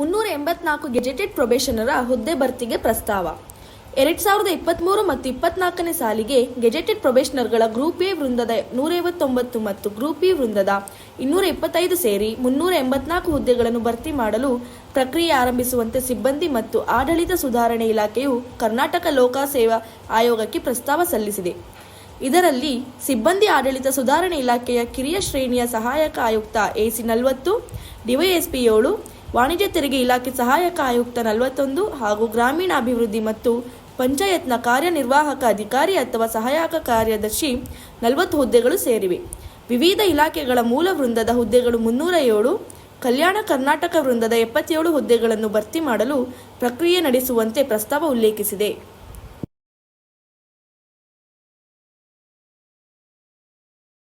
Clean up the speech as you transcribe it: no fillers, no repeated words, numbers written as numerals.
384 gazetted ಪ್ರೊಬೇಷನರ ಹುದ್ದೆ ಭರ್ತಿಗೆ ಪ್ರಸ್ತಾವ. 2023 ಮತ್ತು 24ನೇ ಸಾಲಿಗೆ ಗೆಜೆಟೆಡ್ ಪ್ರೊಬೇಷನರ್ಗಳ ಗ್ರೂಪ್ ಎ ವೃಂದದ 159 ಮತ್ತು ಗ್ರೂಪ್ ಬಿ ವೃಂದದ 225 ಸೇರಿ 384 ಹುದ್ದೆಗಳನ್ನು ಭರ್ತಿ ಮಾಡಲು ಪ್ರಕ್ರಿಯೆ ಆರಂಭಿಸುವಂತೆ ಸಿಬ್ಬಂದಿ ಮತ್ತು ಆಡಳಿತ ಸುಧಾರಣೆ ಇಲಾಖೆಯು ಕರ್ನಾಟಕ ಲೋಕಸೇವಾ ಆಯೋಗಕ್ಕೆ ಪ್ರಸ್ತಾವ ಸಲ್ಲಿಸಿದೆ. ಇದರಲ್ಲಿ ಸಿಬ್ಬಂದಿ ಆಡಳಿತ ಸುಧಾರಣೆ ಇಲಾಖೆಯ ಕಿರಿಯ ಶ್ರೇಣಿಯ ಸಹಾಯಕ ಆಯುಕ್ತ AC 40, ಡಿವೈಎಸ್ಪಿ 7, ವಾಣಿಜ್ಯ ತೆರಿಗೆ ಇಲಾಖೆ ಸಹಾಯಕ ಆಯುಕ್ತ 41 ಹಾಗೂ ಗ್ರಾಮೀಣಾಭಿವೃದ್ಧಿ ಮತ್ತು ಪಂಚಾಯತ್ನ ಕಾರ್ಯನಿರ್ವಾಹಕ ಅಧಿಕಾರಿ ಅಥವಾ ಸಹಾಯಕ ಕಾರ್ಯದರ್ಶಿ 40 ಹುದ್ದೆಗಳು ಸೇರಿವೆ. ವಿವಿಧ ಇಲಾಖೆಗಳ ಮೂಲ ವೃಂದದ ಹುದ್ದೆಗಳು 307, ಕಲ್ಯಾಣ ಕರ್ನಾಟಕ ವೃಂದದ 77 ಹುದ್ದೆಗಳನ್ನು ಭರ್ತಿ ಮಾಡಲು ಪ್ರಕ್ರಿಯೆ ನಡೆಸುವಂತೆ ಪ್ರಸ್ತಾವ ಉಲ್ಲೇಖಿಸಿದೆ.